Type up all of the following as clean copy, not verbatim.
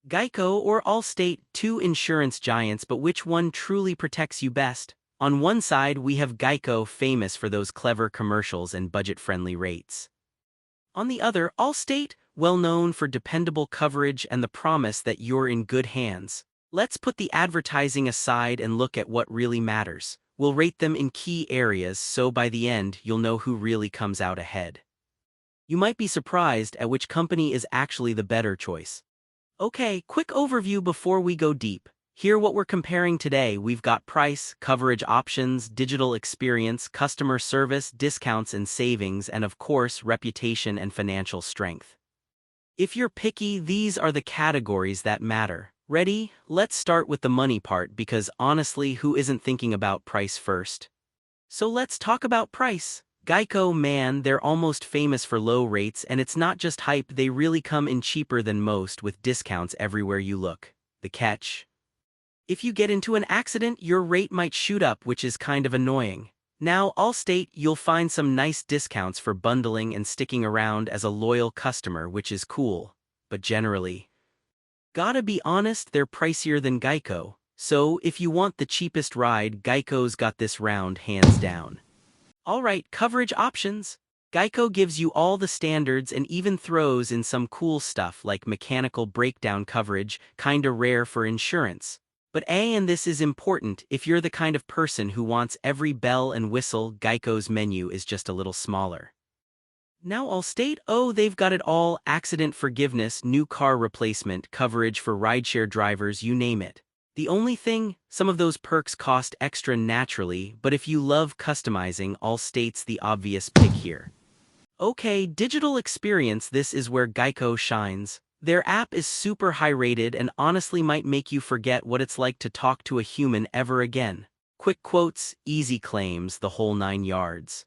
Geico or Allstate, two insurance giants, but which one truly protects you best? On one side, we have Geico, famous for those clever commercials and budget-friendly rates. On the other, Allstate, well known for dependable coverage and the promise that you're in good hands. Let's put the advertising aside and look at what really matters. We'll rate them in key areas, so by the end, you'll know who really comes out ahead. You might be surprised at which company is actually the better choice. Okay, quick overview before we go deep. Here what we're comparing today: we've got price, coverage options, digital experience, customer service, discounts and savings, and of course, reputation and financial strength. If you're picky, these are the categories that matter. Ready? Let's start with the money part, because honestly, who isn't thinking about price first? So let's talk about price. Geico, man, they're almost famous for low rates, and it's not just hype, they really come in cheaper than most, with discounts everywhere you look. The catch? If you get into an accident, your rate might shoot up, which is kind of annoying. Now, Allstate, you'll find some nice discounts for bundling and sticking around as a loyal customer, which is cool. But generally, gotta be honest, they're pricier than Geico. So, if you want the cheapest ride, Geico's got this round hands down. Alright, coverage options. Geico gives you all the standards and even throws in some cool stuff like mechanical breakdown coverage, kinda rare for insurance. But and this is important, if you're the kind of person who wants every bell and whistle, Geico's menu is just a little smaller. Now Allstate, oh, they've got it all: accident forgiveness, new car replacement, coverage for rideshare drivers, you name it. The only thing, some of those perks cost extra naturally, but if you love customizing, Allstate's the obvious pick here. Okay, digital experience, this is where Geico shines. Their app is super high-rated and honestly might make you forget what it's like to talk to a human ever again. Quick quotes, easy claims, the whole 9 yards.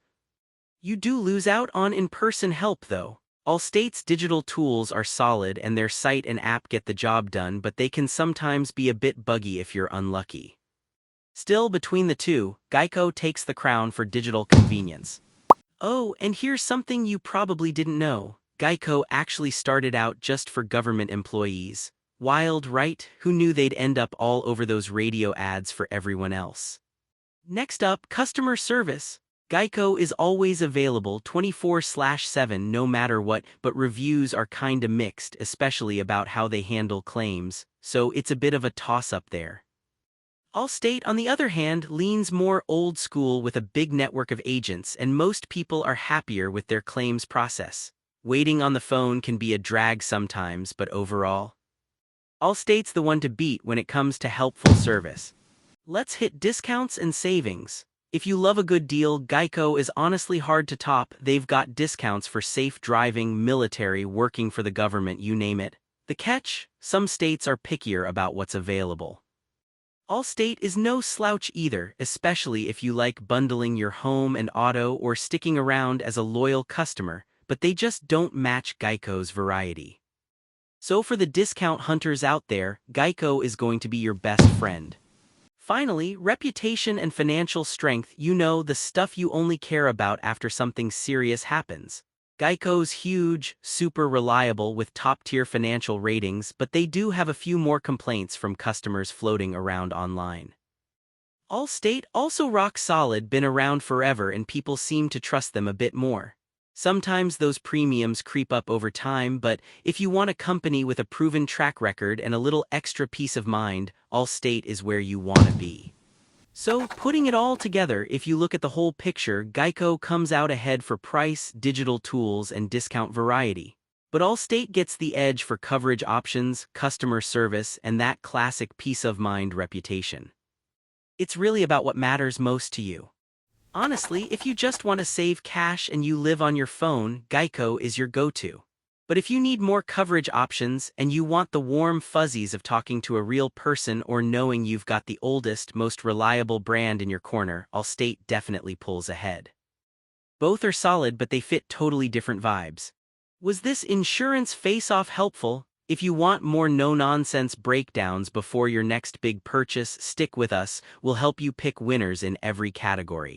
You do lose out on in-person help though. Allstate's digital tools are solid and their site and app get the job done, but they can sometimes be a bit buggy if you're unlucky. Still, between the two, Geico takes the crown for digital convenience. Oh, and here's something you probably didn't know. Geico actually started out just for government employees. Wild, right? Who knew they'd end up all over those radio ads for everyone else? Next up, customer service. Geico is always available 24/7 no matter what, but reviews are kinda mixed, especially about how they handle claims, so it's a bit of a toss-up there. Allstate, on the other hand, leans more old school with a big network of agents, and most people are happier with their claims process. Waiting on the phone can be a drag sometimes, but overall, Allstate's the one to beat when it comes to helpful service. Let's hit discounts and savings. If you love a good deal, Geico is honestly hard to top. They've got discounts for safe driving, military, working for the government, you name it. The catch? Some states are pickier about what's available. Allstate is no slouch either, especially if you like bundling your home and auto or sticking around as a loyal customer, but they just don't match Geico's variety. So for the discount hunters out there, Geico is going to be your best friend. Finally, reputation and financial strength, you know, the stuff you only care about after something serious happens. Geico's huge, super reliable with top-tier financial ratings, but they do have a few more complaints from customers floating around online. Allstate, also rock solid, been around forever and people seem to trust them a bit more. Sometimes those premiums creep up over time, but if you want a company with a proven track record and a little extra peace of mind, Allstate is where you want to be. So, putting it all together, if you look at the whole picture, Geico comes out ahead for price, digital tools, and discount variety. But Allstate gets the edge for coverage options, customer service, and that classic peace of mind reputation. It's really about what matters most to you. Honestly, if you just want to save cash and you live on your phone, Geico is your go-to. But if you need more coverage options and you want the warm fuzzies of talking to a real person or knowing you've got the oldest, most reliable brand in your corner, Allstate definitely pulls ahead. Both are solid, but they fit totally different vibes. Was this insurance face-off helpful? If you want more no-nonsense breakdowns before your next big purchase, stick with us. We'll help you pick winners in every category.